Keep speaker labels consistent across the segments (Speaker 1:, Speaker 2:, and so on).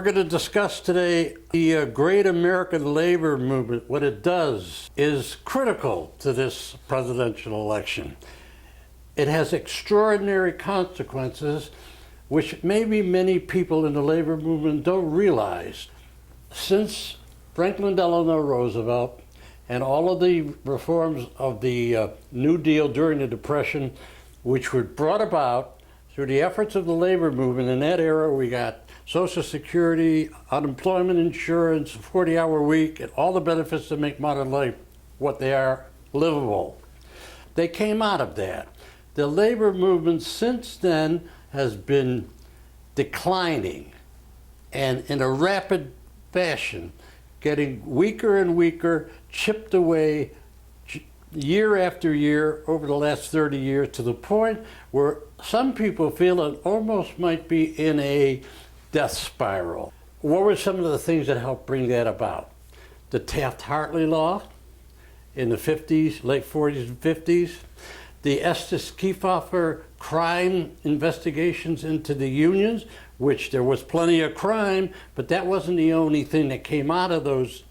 Speaker 1: going to discuss today the great American labor movement. What it does is critical to this presidential election. It has extraordinary consequences, which maybe many people in the labor movement don't realize. Since Franklin Delano Roosevelt and all of the reforms of the New Deal during the Depression, which were brought about through the efforts of the labor movement, in that era we got Social Security, unemployment insurance, 40-hour week, and all the benefits that make modern life what they are, livable. They came out of that. The labor movement since then has been declining and in a rapid fashion, getting weaker and weaker, chipped away year after year over the last 30 years to the point where some people feel it almost might be in a death spiral. What were some of the things that helped bring that about? The Taft-Hartley law in the 50s, late 40s and 50s, the Estes Kefauver crime investigations into the unions, which there was plenty of crime, but that wasn't the only thing that came out of those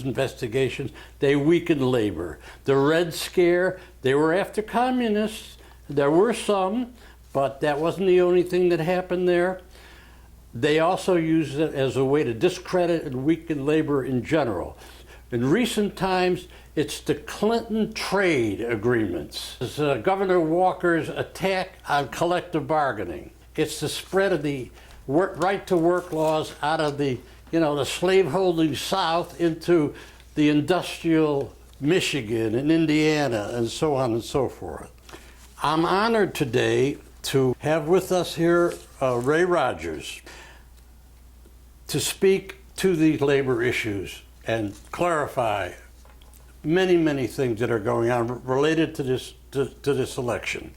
Speaker 1: investigations. They weakened labor. The Red Scare, they were after communists. There were some, but that wasn't the only thing that happened there. They also used it as a way to discredit and weaken labor in general. In recent times, it's the Clinton trade agreements. It's Governor Walker's attack on collective bargaining. It's the spread of the right-to-work laws out of the slaveholding South into the industrial Michigan and Indiana and so on and so forth. I'm honored today to have with us here Ray Rogers to speak to these labor issues and clarify many, many things that are going on related to this election.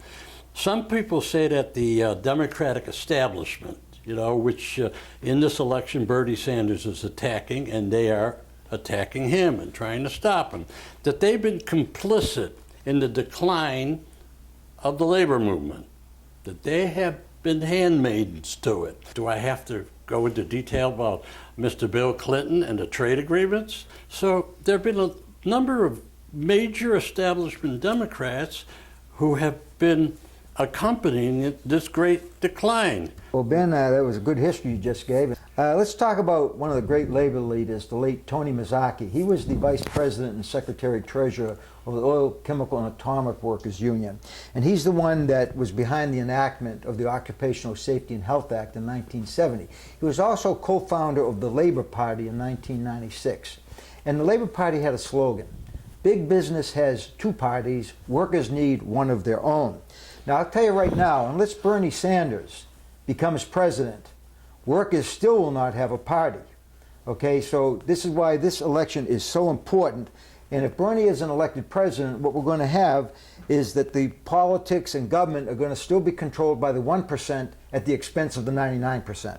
Speaker 1: Some people say that the Democratic establishment, which in this election Bernie Sanders is attacking, and they are attacking him and trying to stop him, that they've been complicit in the decline of the labor movement, that they have been handmaidens to it. Do I have to go into detail about Mr. Bill Clinton and the trade agreements? So there have been a number of major establishment Democrats who have been accompanying this great decline.
Speaker 2: Well, Ben, that was a good history you just gave. Let's talk about one of the great labor leaders, the late Tony Mazzocchi. He was the vice president and secretary-treasurer of the Oil, Chemical, and Atomic Workers Union. And he's the one that was behind the enactment of the Occupational Safety and Health Act in 1970. He was also co-founder of the Labor Party in 1996. And the Labor Party had a slogan: big business has two parties, workers need one of their own. Now, I'll tell you right now, unless Bernie Sanders becomes president, workers still will not have a party. Okay, so this is why this election is so important. And if Bernie isn't elected president, what we're going to have is that the politics and government are going to still be controlled by the 1% at the expense of the 99%.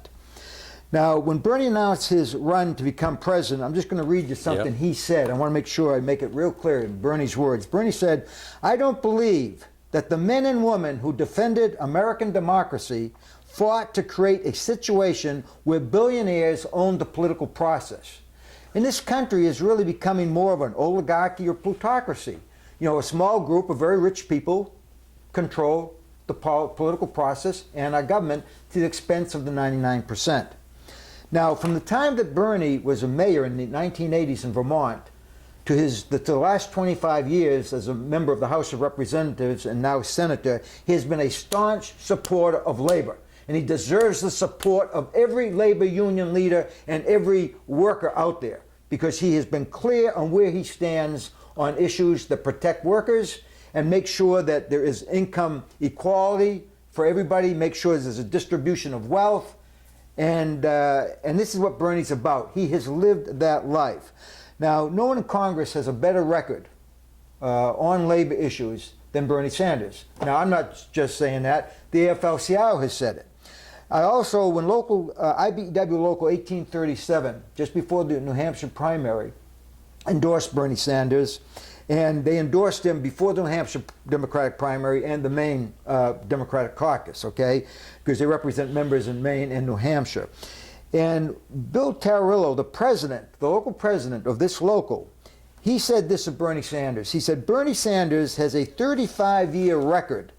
Speaker 2: Now, when Bernie announced his run to become president, I'm just going to read you something he said. I want to make sure I make it real clear in Bernie's words. Bernie said, "I don't believe that the men and women who defended American democracy fought to create a situation where billionaires owned the political process. And this country is really becoming more of an oligarchy or plutocracy. A small group of very rich people control the political process and our government to the expense of the 99%. Now, from the time that Bernie was a mayor in the 1980s in Vermont to the last 25 years as a member of the House of Representatives and now senator, he has been a staunch supporter of labor. And he deserves the support of every labor union leader and every worker out there, because he has been clear on where he stands on issues that protect workers and make sure that there is income equality for everybody, make sure there's a distribution of wealth. And this is what Bernie's about. He has lived that life. Now, no one in Congress has a better record on labor issues than Bernie Sanders. Now, I'm not just saying that. The AFL-CIO has said it. I also, when IBEW Local 1837, just before the New Hampshire primary, endorsed Bernie Sanders, and they endorsed him before the New Hampshire Democratic primary and the Maine Democratic caucus, okay, because they represent members in Maine and New Hampshire. And Bill Tarillo, the president, the local president of this local, he said this of Bernie Sanders. He said, Bernie Sanders has a 35-year record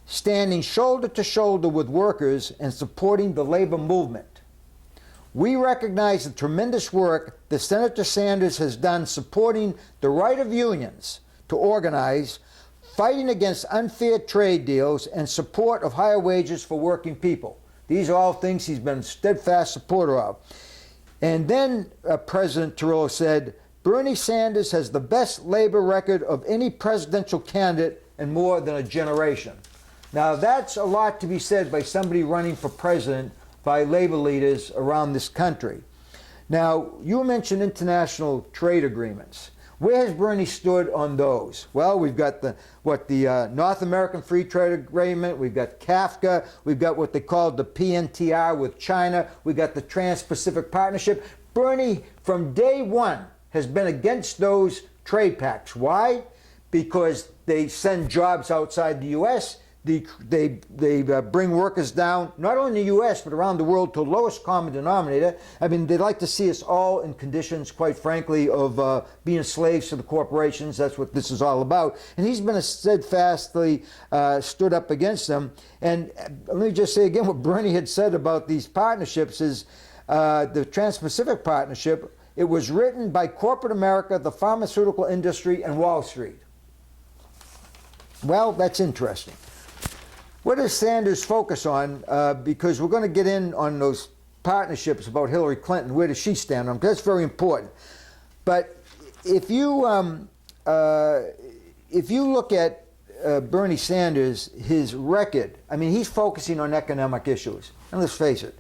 Speaker 2: standing shoulder to shoulder with workers and supporting the labor movement. We recognize the tremendous work that Senator Sanders has done supporting the right of unions to organize, fighting against unfair trade deals, and support of higher wages for working people. These are all things he's been a steadfast supporter of. And then President Tarillo said, Bernie Sanders has the best labor record of any presidential candidate in more than a generation. Now that's a lot to be said by somebody running for president by labor leaders around this country. Now, you mentioned international trade agreements. Where has Bernie stood on those? Well, we've got the North American Free Trade Agreement, we've got CAFTA, we've got what they call the PNTR with China, we've got the Trans-Pacific Partnership. Bernie, from day one, has been against those trade pacts. Why? Because they send jobs outside the U.S., they bring workers down, not only in the U.S., but around the world to the lowest common denominator. I mean, they'd like to see us all in conditions, quite frankly, of being slaves to the corporations. That's what this is all about. And he's been steadfastly stood up against them. And let me just say again what Bernie had said about these partnerships is the Trans-Pacific Partnership, it was written by corporate America, the pharmaceutical industry, and Wall Street. Well, that's interesting. What does Sanders focus on? Because we're going to get in on those partnerships about Hillary Clinton. Where does she stand on them? That's very important. But if you look at Bernie Sanders, his record, I mean, he's focusing on economic issues. And let's face it,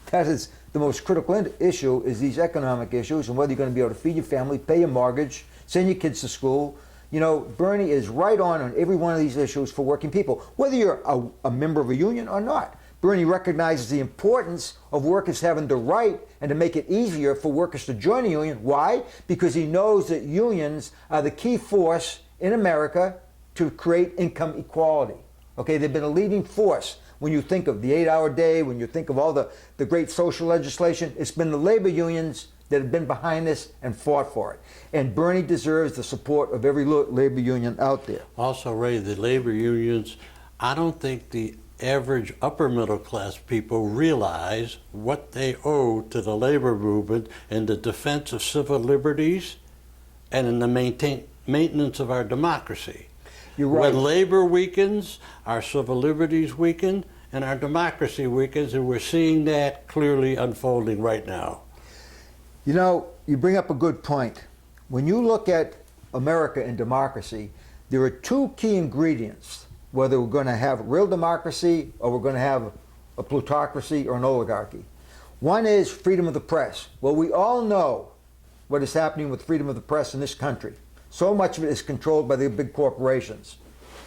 Speaker 2: that is the most critical issue, is these economic issues and whether you're going to be able to feed your family, pay your mortgage, send your kids to school. You know, Bernie is right on every one of these issues for working people, whether you're a member of a union or not. Bernie recognizes the importance of workers having the right and to make it easier for workers to join a union. Why? Because he knows that unions are the key force in America to create income equality. Okay, they've been a leading force. When you think of the 8-hour day, when you think of all the great social legislation, it's been the labor unions that have been behind this and fought for it. And Bernie deserves the support of every labor union out there.
Speaker 1: Also, Ray, the labor unions, I don't think the average upper middle class people realize what they owe to the labor movement in the defense of civil liberties and in the maintenance of our democracy.
Speaker 2: You're right.
Speaker 1: When labor weakens, our civil liberties weaken, and our democracy weakens, and we're seeing that clearly unfolding right now.
Speaker 2: You know, you bring up a good point. When you look at America and democracy, there are two key ingredients, whether we're going to have real democracy or we're going to have a plutocracy or an oligarchy. One is freedom of the press. Well, we all know what is happening with freedom of the press in this country. So much of it is controlled by the big corporations.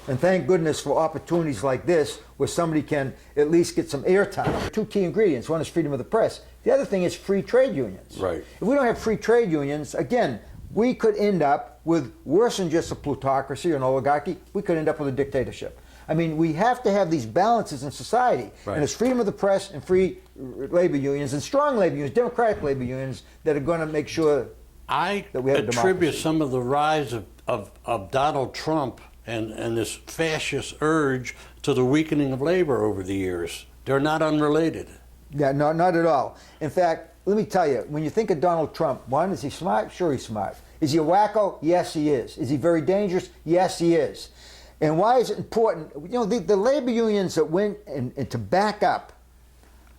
Speaker 2: And thank goodness for opportunities like this where somebody can at least get some airtime. Two key ingredients. One is freedom of the press. The other thing is free trade unions.
Speaker 1: Right.
Speaker 2: If we don't have free trade unions, again, we could end up with worse than just a plutocracy or an oligarchy. We could end up with a dictatorship. I mean, we have to have these balances in society. Right. And it's freedom of the press and free labor unions and strong labor unions, democratic labor unions, that are going to make sure that we have a democracy. I attribute
Speaker 1: some of the rise of Donald Trump and this fascist urge to the weakening of labor over the years. They're not unrelated.
Speaker 2: Yeah, no, not at all. In fact, let me tell you, when you think of Donald Trump, one, is he smart? Sure, he's smart. Is he a wacko? Yes, he is. Is he very dangerous? Yes, he is. And why is it important? You know, the labor unions that went and to back up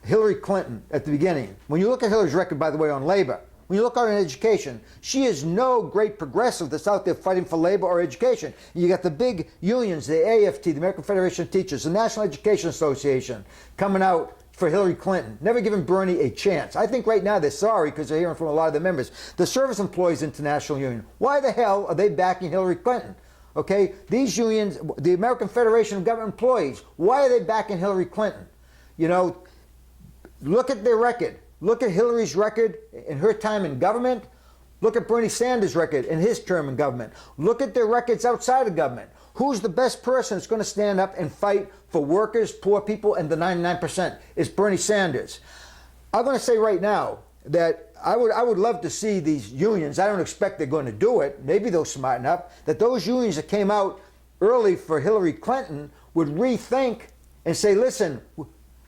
Speaker 2: Hillary Clinton at the beginning, when you look at Hillary's record, by the way, on labor, when you look at her in education, she is no great progressive that's out there fighting for labor or education. You got the big unions, the AFT, the American Federation of Teachers, the National Education Association, coming out for Hillary Clinton, never giving Bernie a chance. I think right now they're sorry because they're hearing from a lot of the members. The Service Employees International Union, why the hell are they backing Hillary Clinton? Okay, these unions, the American Federation of Government Employees, why are they backing Hillary Clinton? You know, look at their record. Look at Hillary's record in her time in government. Look at Bernie Sanders' record in his term in government. Look at their records outside of government. Who's the best person that's going to stand up and fight for workers, poor people, and the 99%? It's Bernie Sanders. I'm going to say right now that I would love to see these unions. I don't expect they're going to do it. Maybe they'll smarten up. That those unions that came out early for Hillary Clinton would rethink and say, listen,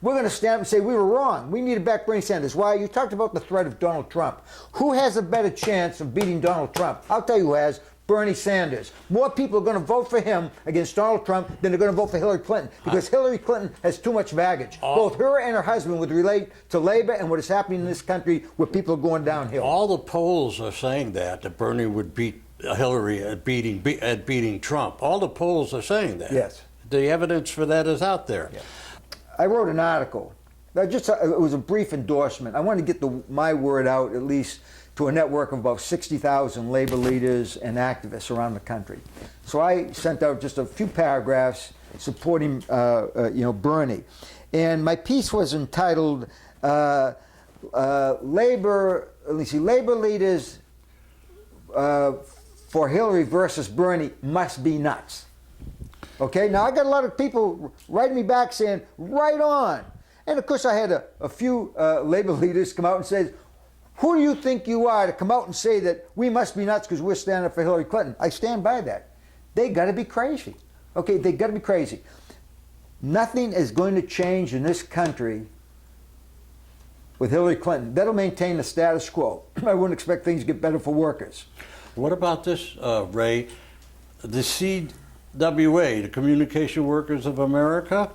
Speaker 2: we're going to stand up and say we were wrong. We need to back Bernie Sanders. Why? You talked about the threat of Donald Trump. Who has a better chance of beating Donald Trump? I'll tell you who has. Bernie Sanders. More people are going to vote for him against Donald Trump than they're going to vote for Hillary Clinton, because Hillary Clinton has too much baggage. Both her and her husband would relate to labor and what is happening in this country where people are going downhill.
Speaker 1: All the polls are saying that Bernie would beat Hillary at beating Trump. All the polls are saying that.
Speaker 2: Yes.
Speaker 1: The evidence for that is out there.
Speaker 2: Yes. I wrote an article. It was a brief endorsement. I wanted to get my word out at least to a network of about 60,000 labor leaders and activists around the country. So I sent out just a few paragraphs supporting, Bernie, and my piece was entitled "Labor Leaders for Hillary versus Bernie must be nuts." Okay, now I got a lot of people writing me back saying, "Right on," and of course I had a few labor leaders come out and say, "Who do you think you are to come out and say that we must be nuts because we're standing up for Hillary Clinton?" I stand by that. They got to be crazy. Okay, they got to be crazy. Nothing is going to change in this country with Hillary Clinton. That'll maintain the status quo. I wouldn't expect things to get better for workers.
Speaker 1: What about this, Ray? The CWA, the Communication Workers of America,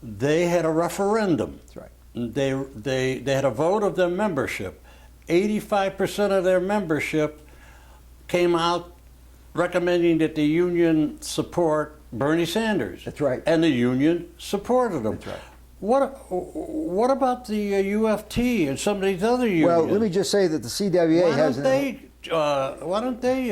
Speaker 1: they had a referendum.
Speaker 2: That's right.
Speaker 1: They had a vote of their membership. 85% of their membership came out recommending that the union support Bernie Sanders.
Speaker 2: That's right.
Speaker 1: And the union supported him.
Speaker 2: That's right.
Speaker 1: What about the UFT and some of these other unions?
Speaker 2: Well, let me just say that the CWA
Speaker 1: Why don't they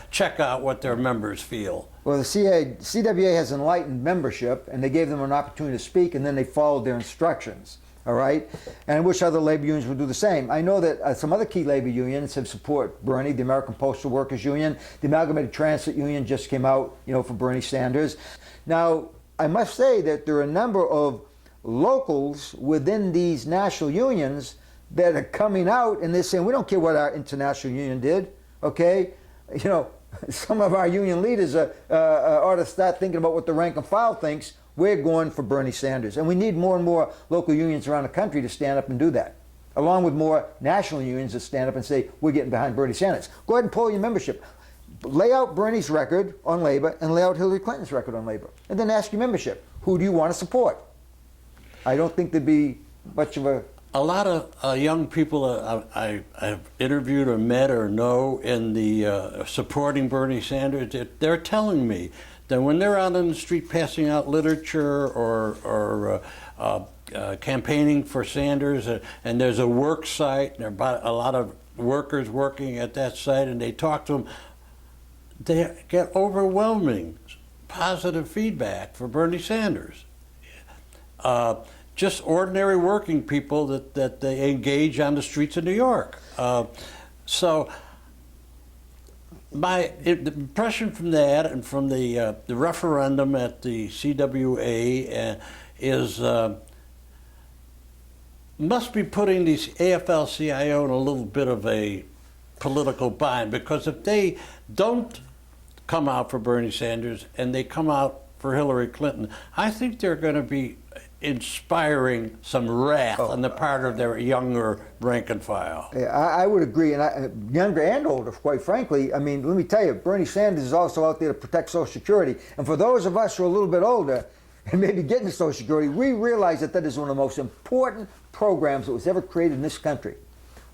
Speaker 1: check out what their members feel?
Speaker 2: Well, the CWA has enlightened membership, and they gave them an opportunity to speak, and then they followed their instructions. All right, and I wish other labor unions would do the same. I know that some other key labor unions have support Bernie. The American Postal Workers Union, the Amalgamated Transit Union just came out, for Bernie Sanders. Now, I must say that there are a number of locals within these national unions that are coming out and they're saying, we don't care what our international union did. Okay, some of our union leaders ought to start thinking about what the rank and file thinks. We're going for Bernie Sanders. And we need more and more local unions around the country to stand up and do that, along with more national unions that stand up and say, we're getting behind Bernie Sanders. Go ahead and poll your membership. Lay out Bernie's record on labor and lay out Hillary Clinton's record on labor. And then ask your membership, who do you want to support? I don't think there'd be much of
Speaker 1: a lot of young people I've interviewed or met or know in the supporting Bernie Sanders, they're telling me that when they're out on the street passing out literature or campaigning for Sanders, and there's a work site, and there are about a lot of workers working at that site, and they talk to them, they get overwhelming positive feedback for Bernie Sanders. Just ordinary working people that they engage on the streets of New York. So my impression from that and from the referendum at the CWA is must be putting these AFL-CIO in a little bit of a political bind, because if they don't come out for Bernie Sanders and they come out for Hillary Clinton, I think they're going to be inspiring some wrath on the part of their younger rank and file.
Speaker 2: Yeah, I would agree, and younger and older, quite frankly. I mean, let me tell you, Bernie Sanders is also out there to protect Social Security. And for those of us who are a little bit older and maybe getting to Social Security, we realize that that is one of the most important programs that was ever created in this country.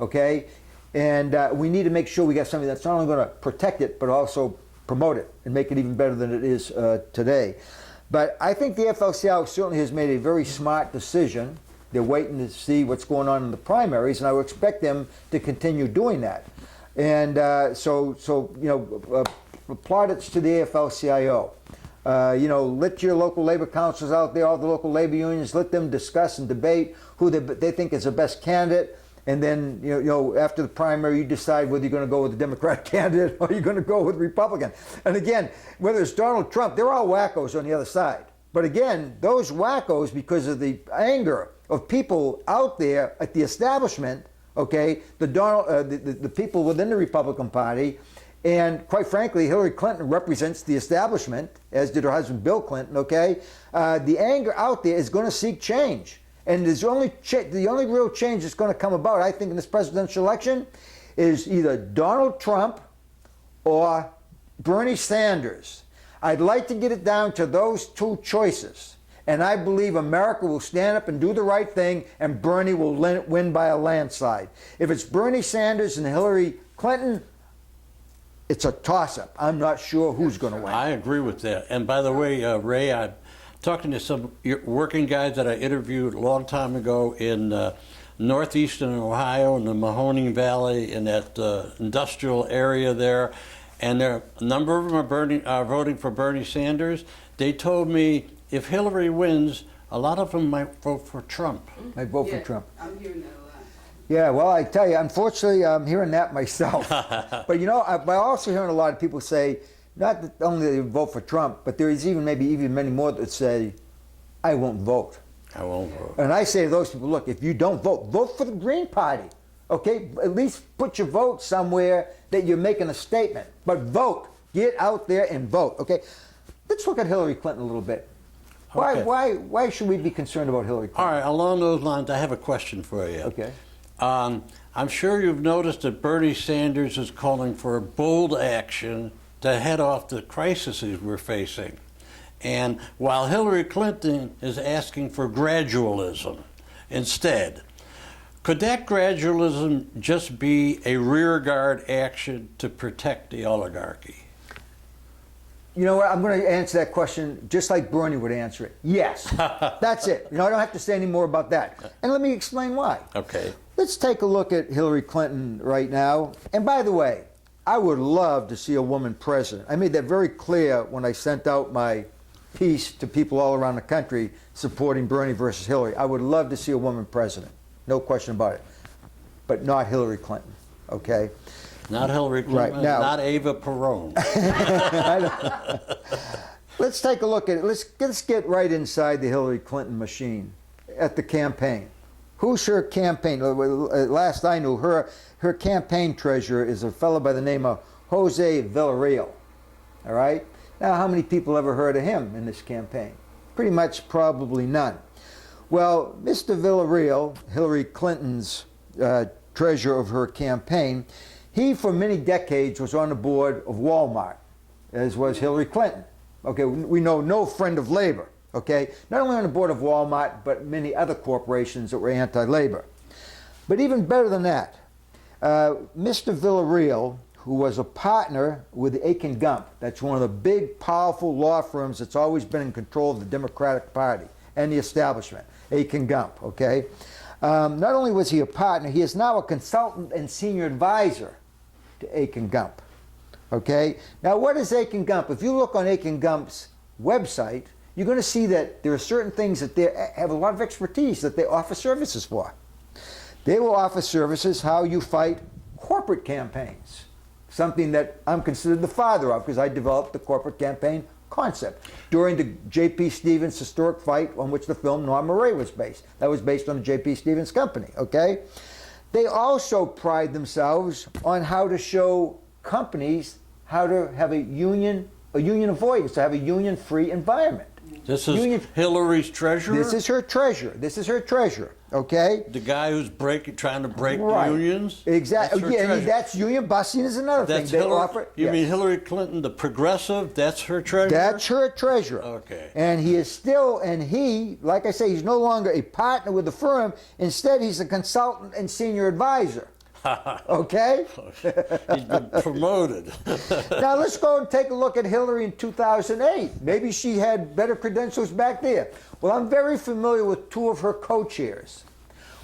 Speaker 2: Okay? And we need to make sure we got something that's not only going to protect it, but also promote it and make it even better than it is today. But I think the AFL-CIO certainly has made a very smart decision. They're waiting to see what's going on in the primaries, and I would expect them to continue doing that. And plaudits to the AFL-CIO. Let your local labor councils out there, all the local labor unions, let them discuss and debate who they think is the best candidate. And then, after the primary, you decide whether you're going to go with the Democratic candidate or you're going to go with Republican. And again, whether it's Donald Trump, they're all wackos on the other side. But again, those wackos, because of the anger of people out there at the establishment, okay, the people within the Republican Party, and quite frankly, Hillary Clinton represents the establishment, as did her husband Bill Clinton, okay? The anger out there is going to seek change. And the only real change that's going to come about, I think, in this presidential election is either Donald Trump or Bernie Sanders. I'd like to get it down to those two choices. And I believe America will stand up and do the right thing, and Bernie will win by a landslide. If it's Bernie Sanders and Hillary Clinton, it's a toss-up. I'm not sure who's going to win.
Speaker 1: I agree with that. And by the way, Ray, I'm talking to some working guys that I interviewed a long time ago in northeastern Ohio, in the Mahoning Valley, in that industrial area there. And a number of them are voting for Bernie Sanders. They told me if Hillary wins, a lot of them might vote for Trump.
Speaker 2: Might vote for Trump.
Speaker 3: I'm hearing that a lot.
Speaker 2: Yeah, well, I tell you, unfortunately, I'm hearing that myself. But you know, I'm also hearing a lot of people say, not that only they vote for Trump, but there is maybe even many more that say, I won't vote.
Speaker 1: I won't vote.
Speaker 2: And I say to those people, look, if you don't vote, vote for the Green Party. Okay, at least put your vote somewhere that you're making a statement. But vote. Get out there and vote. Okay, let's look at Hillary Clinton a little bit.
Speaker 1: Okay.
Speaker 2: Why should we be concerned about Hillary Clinton?
Speaker 1: All right, along those lines, I have a question for you.
Speaker 2: Okay.
Speaker 1: I'm sure you've noticed that Bernie Sanders is calling for bold action to head off the crises we're facing. And while Hillary Clinton is asking for gradualism instead, could that gradualism just be a rearguard action to protect the oligarchy?
Speaker 2: You know what? I'm going to answer that question just like Bernie would answer it. Yes. That's it. You know, I don't have to say any more about that. And let me explain why.
Speaker 1: Okay.
Speaker 2: Let's take a look at Hillary Clinton right now. And by the way, I would love to see a woman president. I made that very clear when I sent out my piece to people all around the country supporting Bernie versus Hillary. I would love to see a woman president. No question about it. But not Hillary Clinton, okay?
Speaker 1: Not Hillary Clinton,
Speaker 2: Right, now,
Speaker 1: not Eva Perón.
Speaker 2: Let's take a look at it. Let's get right inside the Hillary Clinton machine at the campaign. Who's her campaign? Last I knew, her campaign treasurer is a fellow by the name of Jose Villarreal. All right? Now, how many people ever heard of him in this campaign? Pretty much probably none. Well, Mr. Villarreal, Hillary Clinton's treasurer of her campaign, he for many decades was on the board of Walmart, as was Hillary Clinton. Okay, we know no friend of labor. Okay, not only on the board of Walmart, but many other corporations that were anti-labor. But even better than that, Mr. Villarreal, who was a partner with Aiken Gump, that's one of the big, powerful law firms that's always been in control of the Democratic Party and the establishment, Aiken Gump, okay? Not only was he a partner, he is now a consultant and senior advisor to Aiken Gump, okay? Now, what is Aiken Gump? If you look on Aiken Gump's website, you're going to see that there are certain things that they have a lot of expertise that they offer services for. They will offer services how you fight corporate campaigns, something that I'm considered the father of because I developed the corporate campaign concept during the J.P. Stevens historic fight on which the film Norma Ray was based. That was based on the J.P. Stevens company, okay? They also pride themselves on how to show companies how to have a union avoidance, to have a union-free environment.
Speaker 1: This is Hillary's treasurer?
Speaker 2: This is her treasurer. This is her treasurer, okay?
Speaker 1: The guy who's trying to break
Speaker 2: Right.
Speaker 1: unions?
Speaker 2: Exactly.
Speaker 1: That's her
Speaker 2: Yeah,
Speaker 1: treasurer.
Speaker 2: that's union busting is another
Speaker 1: That's
Speaker 2: thing. They
Speaker 1: Hillary,
Speaker 2: offer.
Speaker 1: you
Speaker 2: yes.
Speaker 1: mean Hillary Clinton, the progressive, that's her treasurer?
Speaker 2: That's her treasurer.
Speaker 1: Okay.
Speaker 2: And he is still, and he, like I say, he's no longer a partner with the firm. Instead, he's a consultant and senior advisor. Okay?
Speaker 1: He's been promoted.
Speaker 2: Now let's go and take a look at Hillary in 2008. Maybe she had better credentials back there. Well, I'm very familiar with two of her co-chairs.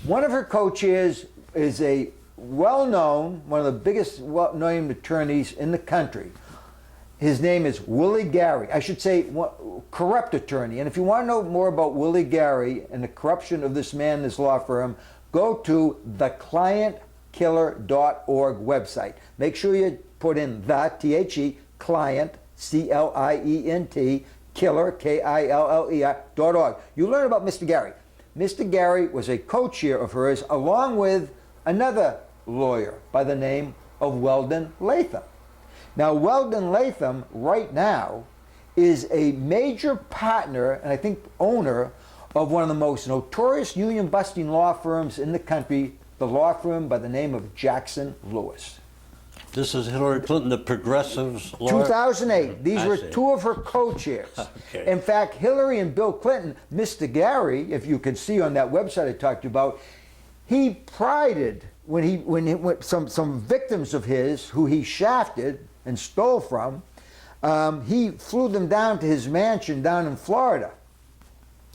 Speaker 2: One of her co-chairs is a well-known, one of the biggest well-known attorneys in the country. His name is Willie Gary. I should say corrupt attorney. And if you want to know more about Willie Gary and the corruption of this man, this law firm, go to theclientkiller.org website. Make sure you put in the, T-H-E, client, C-L-I-E-N-T, Killer, KILLER.org. You learn about Mr. Gary. Mr. Gary was a co-chair of hers along with another lawyer by the name of Weldon Latham. Now, Weldon Latham right now is a major partner and I think owner of one of the most notorious union-busting law firms in the country, the law firm by the name of Jackson Lewis.
Speaker 1: This is Hillary Clinton, the progressives lawyer?
Speaker 2: 2008. These were two of her co-chairs.
Speaker 1: Okay.
Speaker 2: In fact, Hillary and Bill Clinton, Mr. Gary, if you can see on that website I talked to you about, he prided when some victims of his who he shafted and stole from, he flew them down to his mansion down in Florida.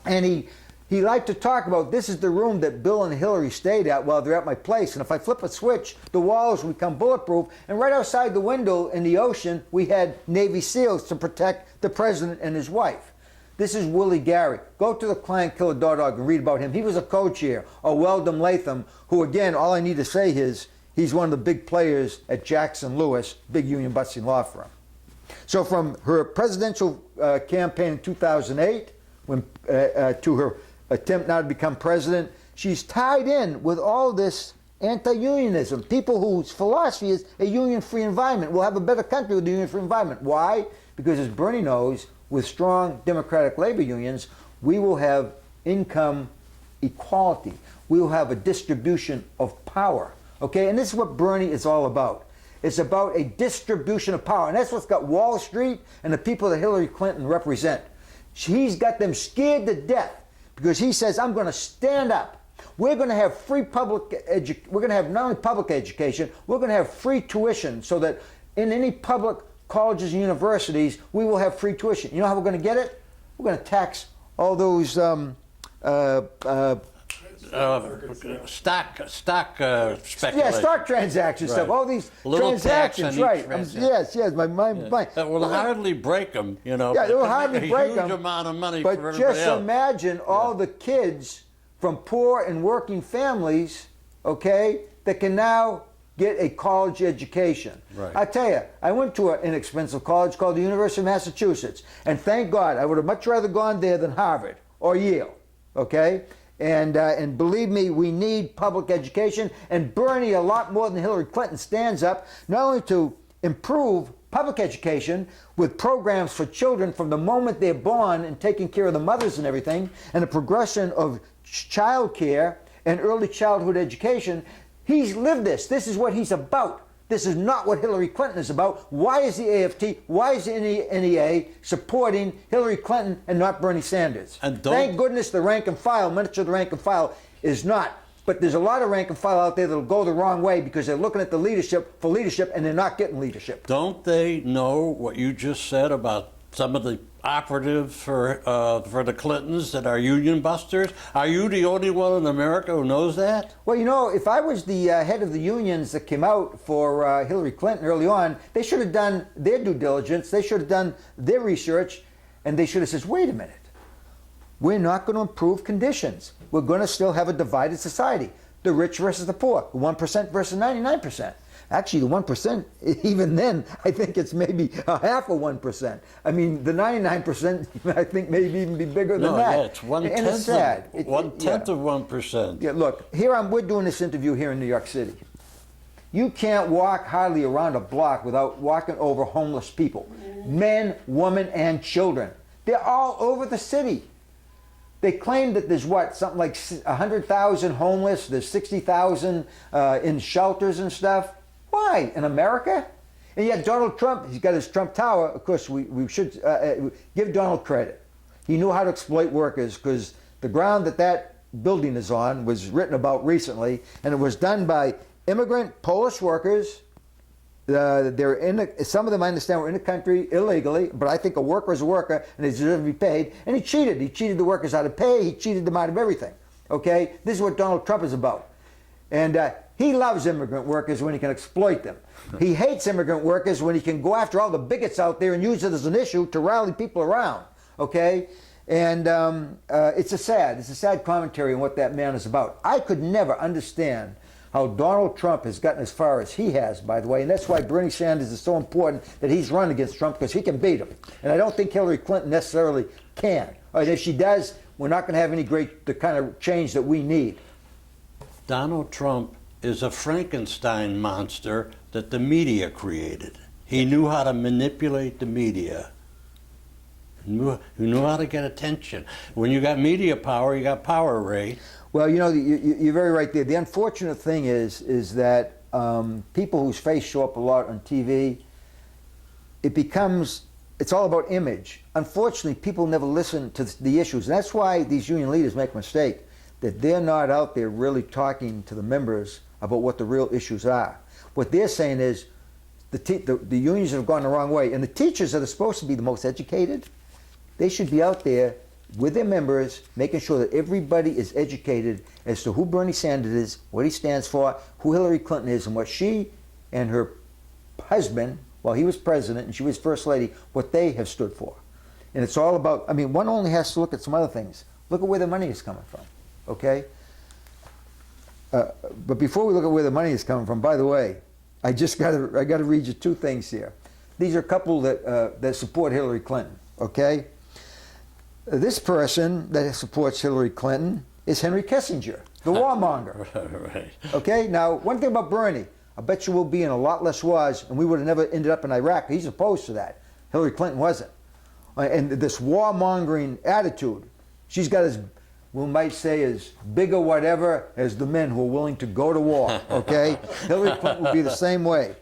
Speaker 2: And he liked to talk about, this is the room that Bill and Hillary stayed at while they're at my place. And if I flip a switch, the walls would become bulletproof. And right outside the window in the ocean, we had Navy SEALs to protect the president and his wife. This is Willie Gary. Go to theclientkiller.org and read about him. He was a co-chair of Weldon Latham, who, again, all I need to say is he's one of the big players at Jackson Lewis, big union-busting law firm. So from her presidential campaign in 2008 to her attempt now to become president, she's tied in with all this anti-unionism. People whose philosophy is a union-free environment. We'll have a better country with a union-free environment. Why? Because as Bernie knows, with strong democratic labor unions, we will have income equality. We will have a distribution of power. Okay, and this is what Bernie is all about. It's about a distribution of power, and that's what's got Wall Street and the people that Hillary Clinton represent. He's got them scared to death because he says, I'm going to stand up. We're going to have free public education. We're going to have not only public education, we're going to have free tuition so that in any public colleges and universities, we will have free tuition. You know how we're going to get it? We're going to tax all those
Speaker 1: stock speculation.
Speaker 2: yeah, stock transactions,
Speaker 1: Right.
Speaker 2: stuff. All these
Speaker 1: Little
Speaker 2: transactions,
Speaker 1: tax on
Speaker 2: right?
Speaker 1: each transaction.
Speaker 2: Yes, my mind.
Speaker 1: That will hardly break them, you know.
Speaker 2: Yeah, it will
Speaker 1: but
Speaker 2: hardly
Speaker 1: make
Speaker 2: break
Speaker 1: a
Speaker 2: them.
Speaker 1: huge amount of money
Speaker 2: But
Speaker 1: for everybody
Speaker 2: just
Speaker 1: else.
Speaker 2: imagine all the kids from poor and working families, okay, that can now get a college education.
Speaker 1: Right.
Speaker 2: I tell you, I went to an inexpensive college called the University of Massachusetts, and thank God, I would have much rather gone there than Harvard or Yale, okay? And believe me, we need public education, and Bernie, a lot more than Hillary Clinton, stands up not only to improve public education with programs for children from the moment they're born and taking care of the mothers and everything, and a progression of child care and early childhood education. He's lived this. This is what he's about. This is not what Hillary Clinton is about. Why is the AFT, why is the NEA supporting Hillary Clinton and not Bernie Sanders?
Speaker 1: And
Speaker 2: thank goodness the rank and file, miniature of the rank and file, is not. But there's a lot of rank and file out there that'll go the wrong way because they're looking at the leadership for leadership and they're not getting leadership.
Speaker 1: Don't they know what you just said about some of the operatives for the Clintons that are union busters? Are you the only one in America who knows that?
Speaker 2: Well, you know, if I was the head of the unions that came out for Hillary Clinton early on, they should have done their due diligence, they should have done their research, and they should have said, wait a minute, we're not going to improve conditions. We're going to still have a divided society. The rich versus the poor, the 1% versus 99%. Actually, the 1%, even then, I think it's maybe a half of 1%. I mean, the 99%, I think, maybe even be bigger than that.
Speaker 1: Yeah, it's
Speaker 2: and it's sad.
Speaker 1: One-tenth of 1%.
Speaker 2: Yeah, look, we're doing this interview here in New York City. You can't walk hardly around a block without walking over homeless people. Men, women, and children. They're all over the city. They claim that there's something like 100,000 homeless, there's 60,000 in shelters and stuff. Why? In America? And yet Donald Trump, he's got his Trump Tower. Of course, we should give Donald credit. He knew how to exploit workers because the ground that building is on was written about recently, and it was done by immigrant Polish workers. Some of them, I understand, were in the country illegally, but I think a worker is a worker, and they deserve to be paid. And he cheated. He cheated the workers out of pay. He cheated them out of everything. Okay? This is what Donald Trump is about. And he loves immigrant workers when he can exploit them. He hates immigrant workers when he can go after all the bigots out there and use it as an issue to rally people around. Okay? And it's a sad commentary on what that man is about. I could never understand how Donald Trump has gotten as far as he has, by the way, and that's why Bernie Sanders is so important that he's run against Trump, because he can beat him. And I don't think Hillary Clinton necessarily can. Or if she does, we're not going to have the kind of change that we need.
Speaker 1: Donald Trump is a Frankenstein monster that the media created. He knew how to manipulate the media. He knew how to get attention. When you got media power, you got power, Ray.
Speaker 2: Well, you know, you're very right there. The unfortunate thing is that people whose face show up a lot on TV, it's all about image. Unfortunately, people never listen to the issues. And that's why these union leaders make a mistake, that they're not out there really talking to the members about what the real issues are. What they're saying is the unions have gone the wrong way. And the teachers that are supposed to be the most educated, they should be out there with their members, making sure that everybody is educated as to who Bernie Sanders is, what he stands for, who Hillary Clinton is, and what she and her husband, while he was president and she was first lady, what they have stood for. And it's all about, I mean, one only has to look at some other things. Look at where the money is coming from, okay? But before we look at where the money is coming from, by the way, I got to read you two things here. These are a couple that support Hillary Clinton, okay? This person that supports Hillary Clinton is Henry Kissinger, the warmonger.
Speaker 1: Right.
Speaker 2: Okay, now one thing about Bernie, I bet you we'll be in a lot less wars and we would have never ended up in Iraq. He's opposed to that. Hillary Clinton wasn't. And this warmongering attitude, she's got as, we might say, as big or whatever as the men who are willing to go to war, okay? Hillary Clinton will be the same way.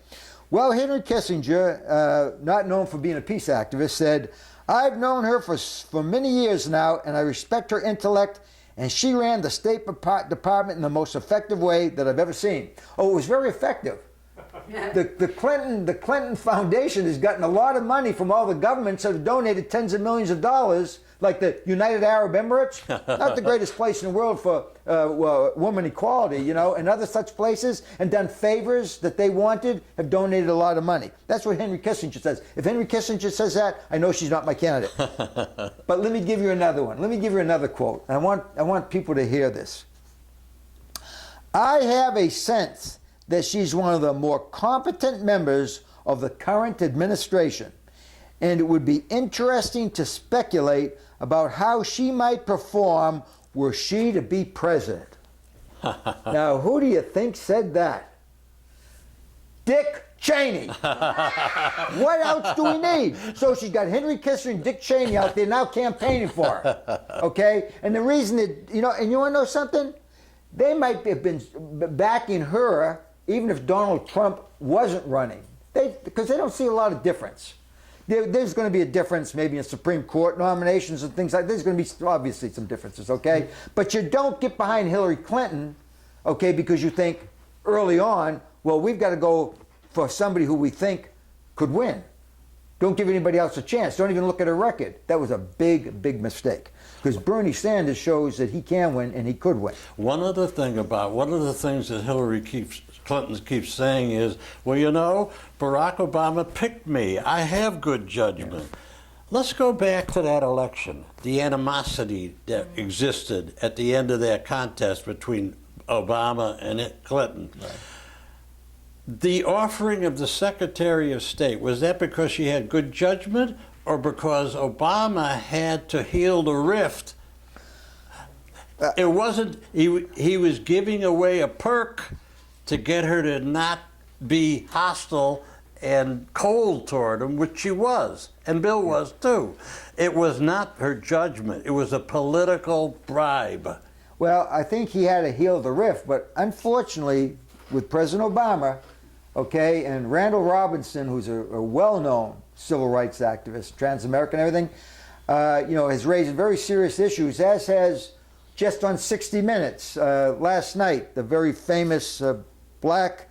Speaker 2: Well, Henry Kissinger, not known for being a peace activist, said, "I've known her for many years now, and I respect her intellect, and she ran the State Department in the most effective way that I've ever seen." Oh, it was very effective. The Clinton Foundation has gotten a lot of money from all the governments that have donated tens of millions of dollars, like the United Arab Emirates, not the greatest place in the world for woman equality, you know, and other such places, and done favors that they wanted, have donated a lot of money. That's what Henry Kissinger says. If Henry Kissinger says that, I know she's not my candidate. But let me give you another one. Let me give you another quote. I want people to hear this. "I have a sense that she's one of the more competent members of the current administration, and it would be interesting to speculate about how she might perform were she to be president." Now, who do you think said that? Dick Cheney. What else do we need? So she's got Henry Kissinger and Dick Cheney out there now campaigning for her. Okay? And the reason that, you know, and you want to know something? They might have been backing her even if Donald Trump wasn't running. Because they don't see a lot of difference. There's going to be a difference maybe in Supreme Court nominations and things like that. There's going to be obviously some differences, okay? But you don't get behind Hillary Clinton, okay, because you think early on, well, we've got to go for somebody who we think could win. Don't give anybody else a chance. Don't even look at her record. That was a big, big mistake. Because Bernie Sanders shows that he can win and he could win.
Speaker 1: One of the things that Hillary Clinton keeps saying is, well, you know, Barack Obama picked me. I have good judgment. Let's go back to that election, the animosity that existed at the end of that contest between Obama and Clinton. Right. The offering of the Secretary of State, was that because she had good judgment or because Obama had to heal the rift? It wasn't, he was giving away a perk to get her to not be hostile and cold toward him, which she was, and Bill was too. It was not her judgment, it was a political bribe.
Speaker 2: Well, I think he had to heal the rift, but unfortunately, with President Obama, okay, and Randall Robinson, who's a well-known civil rights activist, trans-American, everything, you know, has raised very serious issues, as has just on 60 Minutes last night, the very famous black,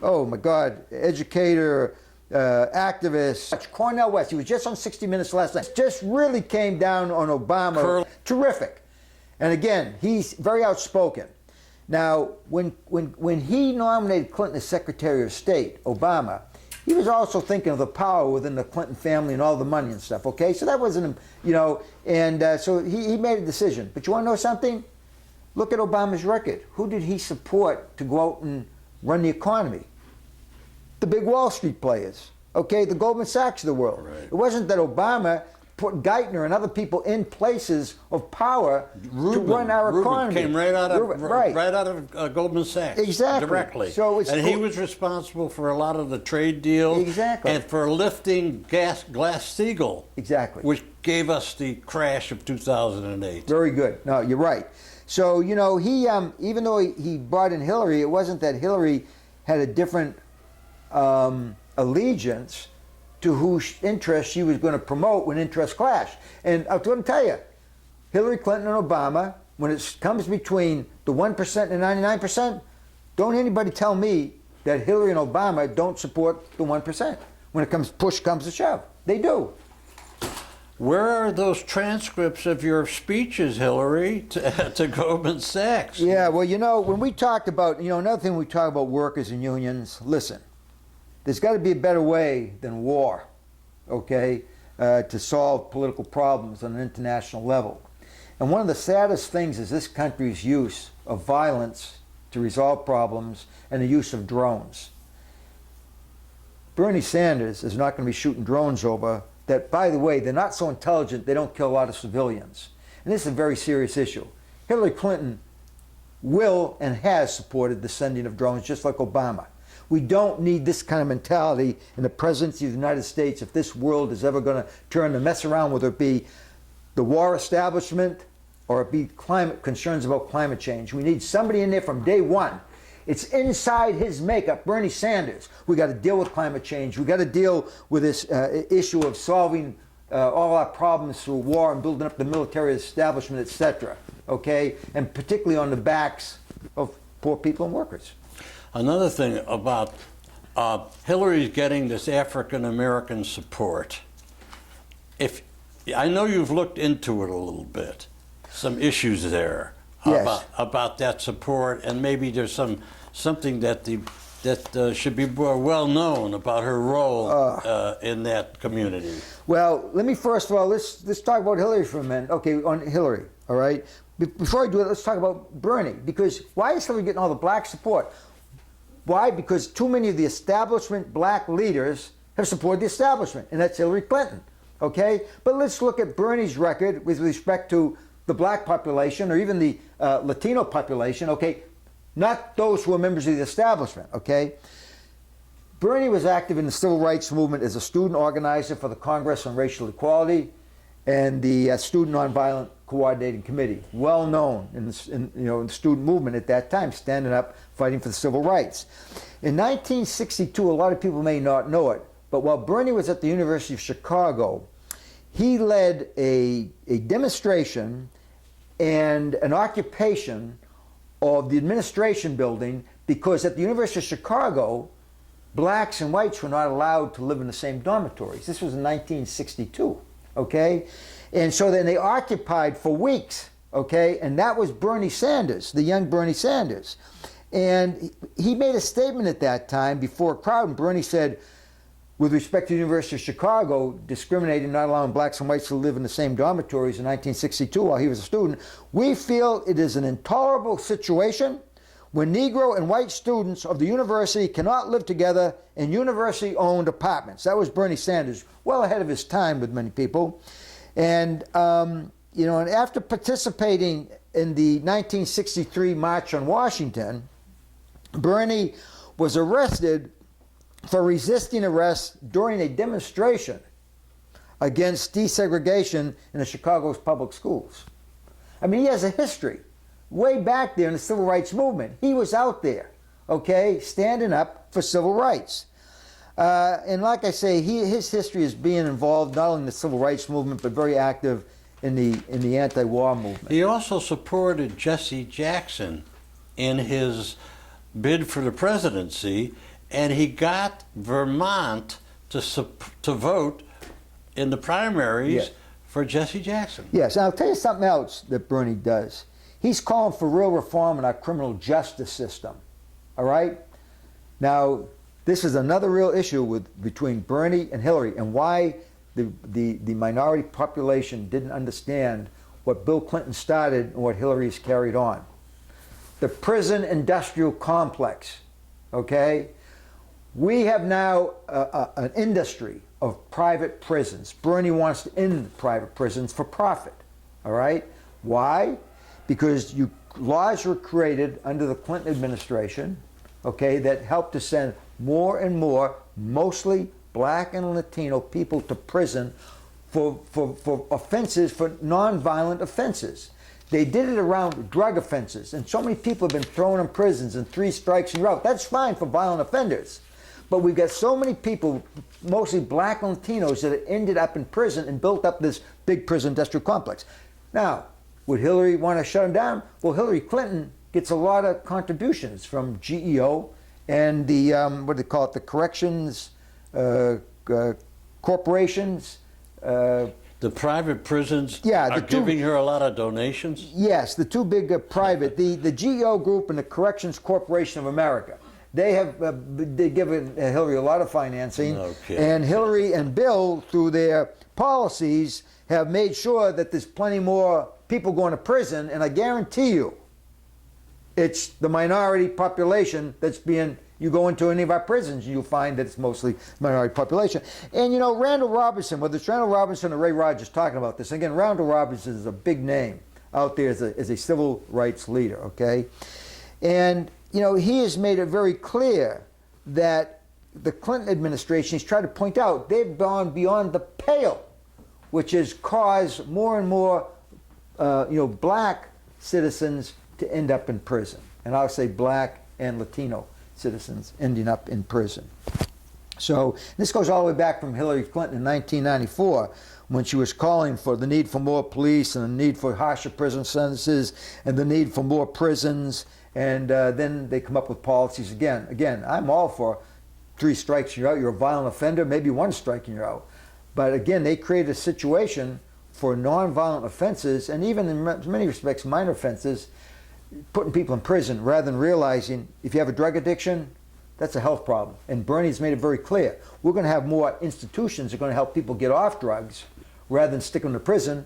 Speaker 2: oh my God, educator, activist, Cornel West. He was just on 60 Minutes last night. Just really came down on Obama. Terrific. And again, he's very outspoken. Now, when he nominated Clinton as Secretary of State, Obama, he was also thinking of the power within the Clinton family and all the money and stuff, okay? So that wasn't, you know, and so he made a decision. But you want to know something? Look at Obama's record. Who did he support to go out and run the economy? The big Wall Street players, okay, the Goldman Sachs of the world.
Speaker 1: Right.
Speaker 2: It wasn't that Obama put Geithner and other people in places of power to run our economy.
Speaker 1: Came right out of Goldman Sachs.
Speaker 2: Exactly.
Speaker 1: Directly.
Speaker 2: So it's
Speaker 1: he was responsible for a lot of the trade deals.
Speaker 2: Exactly.
Speaker 1: And for lifting Glass-Steagall.
Speaker 2: Exactly.
Speaker 1: Which gave us the crash of 2008.
Speaker 2: Very good. No, you're right. So, you know, he even though he brought in Hillary, it wasn't that Hillary had a different allegiance to whose interests she was going to promote when interests clashed. And I'm going to tell you, Hillary Clinton and Obama, when it comes between the 1% and the 99%, don't anybody tell me that Hillary and Obama don't support the 1%. When it comes, push comes to shove. They do.
Speaker 1: Where are those transcripts of your speeches, Hillary, to Goldman Sachs?
Speaker 2: Yeah, well, you know, when we talked about, you know, another thing we talk about workers and unions, listen, there's got to be a better way than war, okay, to solve political problems on an international level. And one of the saddest things is this country's use of violence to resolve problems and the use of drones. Bernie Sanders is not going to be shooting drones over that, by the way, they're not so intelligent they don't kill a lot of civilians. And this is a very serious issue. Hillary Clinton will and has supported the sending of drones just like Obama. We don't need this kind of mentality in the presidency of the United States if this world is ever going to turn the mess around, whether it be the war establishment or it be concerns about climate change. We need somebody in there from day one. It's inside his makeup, Bernie Sanders. We got to deal with climate change. We got to deal with this issue of solving all our problems through war and building up the military establishment, etc. Okay, and particularly on the backs of poor people and workers.
Speaker 1: Another thing about Hillary's getting this African American support. If I know you've looked into it a little bit, some issues there.
Speaker 2: Yes.
Speaker 1: About that support, and maybe there's something that should be more well known about her role in that community.
Speaker 2: Well, let me first of all let's talk about Hillary for a minute. Okay, on Hillary, all right. Before I do it, let's talk about Bernie, because why is Hillary getting all the black support? Why? Because too many of the establishment black leaders have supported the establishment, and that's Hillary Clinton. Okay, but let's look at Bernie's record with respect to the black population or even the Latino population, okay, not those who are members of the establishment, okay. Bernie was active in the civil rights movement as a student organizer for the Congress on Racial Equality and the Student Nonviolent Coordinating Committee, well known in the student movement at that time, standing up, fighting for the civil rights. In 1962, a lot of people may not know it, but while Bernie was at the University of Chicago, he led a demonstration and an occupation of the administration building because at the University of Chicago, blacks and whites were not allowed to live in the same dormitories. This was in 1962, okay? And so then they occupied for weeks, okay? And that was Bernie Sanders, the young Bernie Sanders. And he made a statement at that time before a crowd, and Bernie said, with respect to the University of Chicago, discriminating, not allowing blacks and whites to live in the same dormitories in 1962 while he was a student, we feel it is an intolerable situation when Negro and white students of the university cannot live together in university-owned apartments. That was Bernie Sanders, well ahead of his time with many people. And, you know, and after participating in the 1963 March on Washington, Bernie was arrested for resisting arrest during a demonstration against desegregation in the Chicago's public schools. I mean, he has a history. Way back there in the civil rights movement, he was out there, okay, standing up for civil rights. And like I say, his history is being involved not only in the civil rights movement, but very active in the anti-war movement.
Speaker 1: He also supported Jesse Jackson in his bid for the presidency, and he got Vermont to vote in the primaries for Jesse Jackson.
Speaker 2: Yes, and I'll tell you something else that Bernie does. He's calling for real reform in our criminal justice system, all right? Now, this is another real issue between Bernie and Hillary, and why the minority population didn't understand what Bill Clinton started and what Hillary's carried on. the prison industrial complex, okay? We have now an industry of private prisons. Bernie wants to end private prisons for profit, all right? Why? Because laws were created under the Clinton administration, okay, that helped to send more and more, mostly black and Latino people to prison for offenses, for nonviolent offenses. They did it around drug offenses, and so many people have been thrown in prisons and 3 strikes and you're out. That's fine for violent offenders. But we've got so many people, mostly black and Latinos, that have ended up in prison and built up this big prison industrial complex. Now, would Hillary want to shut them down? Well, Hillary Clinton gets a lot of contributions from GEO and the, what do they call it, the corrections corporations.
Speaker 1: The private prisons
Speaker 2: Yeah,
Speaker 1: are giving her a lot of donations?
Speaker 2: Yes, the 2 big private, the GEO Group and the Corrections Corporation of America. They have they've given Hillary a lot of financing, and Hillary and Bill, through their policies, have made sure that there's plenty more people going to prison, and I guarantee you, it's the minority population that's being, you go into any of our prisons, you'll find that it's mostly minority population. And you know, Randall Robinson, whether it's Randall Robinson or Ray Rogers talking about this, again, Randall Robinson is a big name out there as a civil rights leader, okay? And, you know, he has made it very clear that the Clinton administration, he's tried to point out, they've gone beyond the pale, which has caused more and more, you know, black citizens to end up in prison. And I'll say black and Latino citizens ending up in prison. So this goes all the way back from Hillary Clinton in 1994, when she was calling for the need for more police and the need for harsher prison sentences and the need for more prisons. And then they come up with policies again. Again, I'm all for 3 strikes and you're out. You're a violent offender, maybe 1 strike and you're out. But again, they created a situation for nonviolent offenses, and even in many respects minor offenses, putting people in prison rather than realizing if you have a drug addiction, that's a health problem. And Bernie's made it very clear. We're going to have more institutions that are going to help people get off drugs rather than stick them to prison,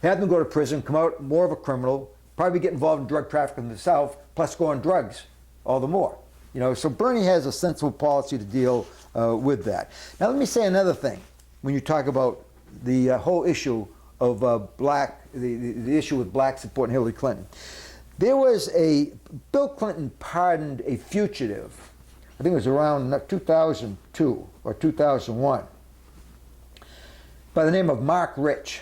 Speaker 2: have them go to prison, come out more of a criminal, probably get involved in drug trafficking themselves, plus go on drugs all the more. You know, so Bernie has a sensible policy to deal with that. Now let me say another thing when you talk about the whole issue of the issue with black supporting Hillary Clinton. There was Bill Clinton pardoned a fugitive, I think it was around 2002 or 2001, by the name of Mark Rich.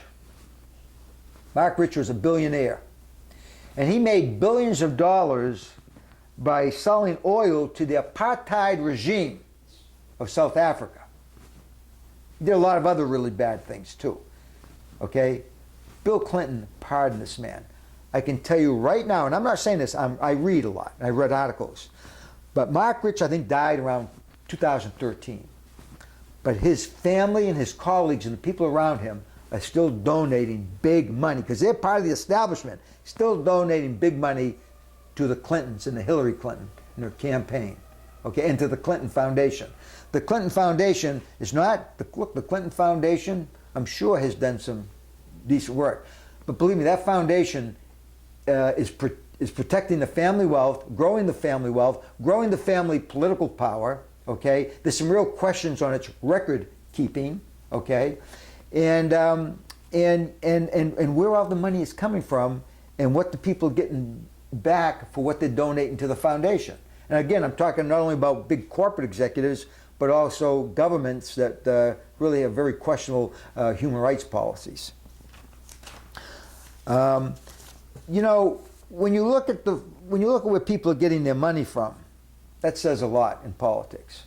Speaker 2: Mark Rich was a billionaire, and he made billions of dollars by selling oil to the apartheid regime of South Africa. He did a lot of other really bad things too, okay? Bill Clinton pardoned this man. I can tell you right now, and I'm not saying this, I read a lot, I read articles, but Mark Rich, I think, died around 2013. But his family and his colleagues and the people around him are still donating big money, because they're part of the establishment, still donating big money to the Clintons and the Hillary Clinton and their campaign, okay, and to the Clinton Foundation. The Clinton Foundation is not, the Clinton Foundation, I'm sure, has done some decent work. But believe me, that foundation is protecting the family wealth, growing the family political power, okay? There's some real questions on its record keeping, okay? And where all the money is coming from and what the people are getting back for what they're donating to the foundation. And again, I'm talking not only about big corporate executives, but also governments that really have very questionable human rights policies. You know, when you look at where people are getting their money from, that says a lot in politics.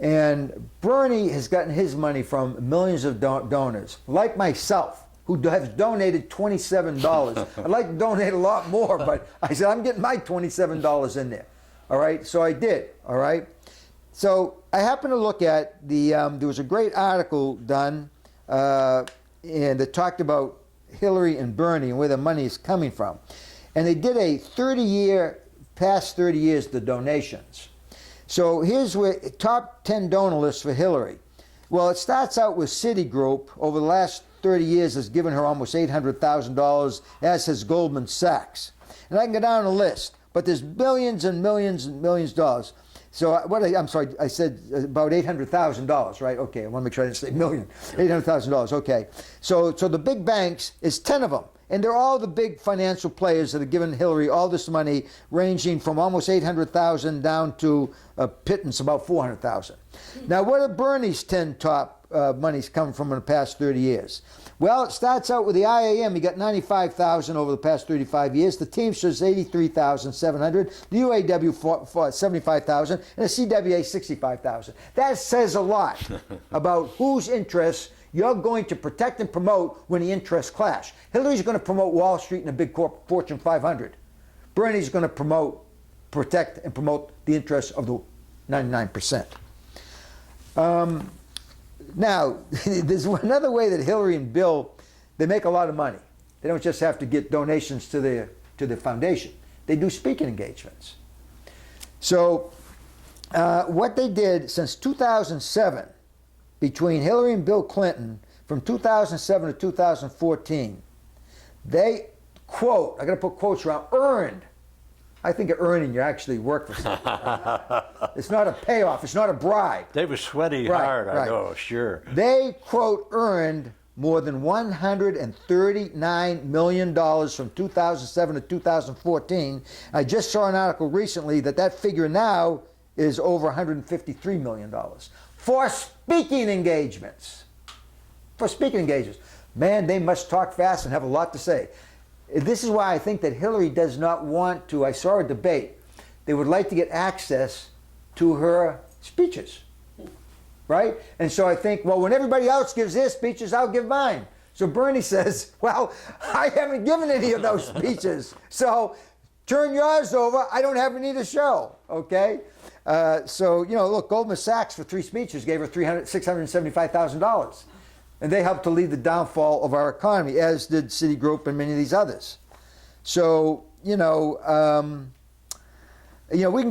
Speaker 2: And Bernie has gotten his money from millions of donors, like myself, who has donated $27. I'd like to donate a lot more, but I said, I'm getting my $27 in there. All right, so I did, all right? So I happened to look at there was a great article done and that talked about Hillary and Bernie and where the money is coming from. And they did a past 30 years, the donations. So here's where top 10 donor lists for Hillary. Well, it starts out with Citigroup. Over the last 30 years has given her almost $800,000, as has Goldman Sachs. And I can go down the list, but there's billions and millions and millions of dollars. So I'm sorry, I said about $800,000, right? Okay, I want to make sure I didn't say million. $800,000, okay. So the big banks, is 10 of them. And they're all the big financial players that have given Hillary all this money, ranging from almost $800,000 down to a pittance about $400,000. Now, where do Bernie's 10 top monies come from in the past 30 years? Well, it starts out with the IAM. He got $95,000 over the past 35 years. The Teamsters, $83,700. The UAW, $75,000, and the CWA, $65,000. That says a lot about whose interests you're going to protect and promote when the interests clash. Hillary's going to promote Wall Street and the big Fortune 500. Bernie's going to protect and promote the interests of the 99%. Now, there's another way that Hillary and Bill, they make a lot of money. They don't just have to get donations to the foundation. They do speaking engagements. So what they did since 2007, between Hillary and Bill Clinton, from 2007 to 2014, they, quote, I got to put quotes around, earned. I think of earning, you actually work for something. It's not a payoff. It's not a bribe.
Speaker 1: They were sweaty hard, I know, sure.
Speaker 2: They, quote, earned more than $139 million from 2007 to 2014. I just saw an article recently that figure now is over $153 million for speaking engagements. For speaking engagements. Man, they must talk fast and have a lot to say. This is why I think that Hillary does not want to. I saw a debate. They would like to get access to her speeches, right? And so I think, well, when everybody else gives their speeches, I'll give mine. So Bernie says, well, I haven't given any of those speeches. So turn yours over. I don't have any to show, okay? So, you know, look, Goldman Sachs for 3 speeches gave her $675,000. And they helped to lead the downfall of our economy, as did Citigroup and many of these others. So, we can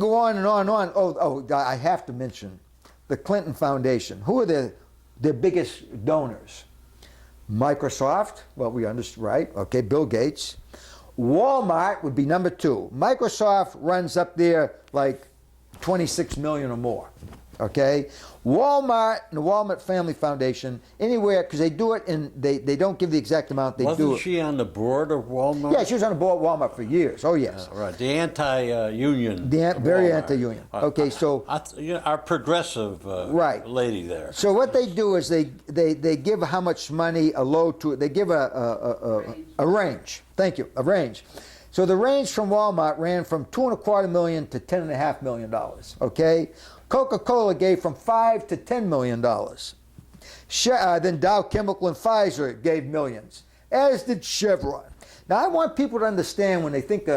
Speaker 2: go on and on and on. Oh, I have to mention the Clinton Foundation. Who are their biggest donors? Microsoft, well, we understand, right? Okay, Bill Gates. Walmart would be number 2. Microsoft runs up there like 26 million or more. Okay, Walmart and the Walmart Family Foundation, anywhere, because they do it and they don't give the exact amount.
Speaker 1: Wasn't she on the board of Walmart?
Speaker 2: Yeah, she was on the board of Walmart for years. Oh yes,
Speaker 1: right. The anti-union.
Speaker 2: Very anti-union. Okay, so
Speaker 1: our progressive
Speaker 2: right
Speaker 1: lady there.
Speaker 2: So what they do is they give how much money a load to it. They give a range. Thank you, a range. So the range from Walmart ran from $2.25 million to $10.5 million. Okay. Coca-Cola gave from $5 to $10 million. Then Dow Chemical and Pfizer gave millions, as did Chevron. Now, I want people to understand when they think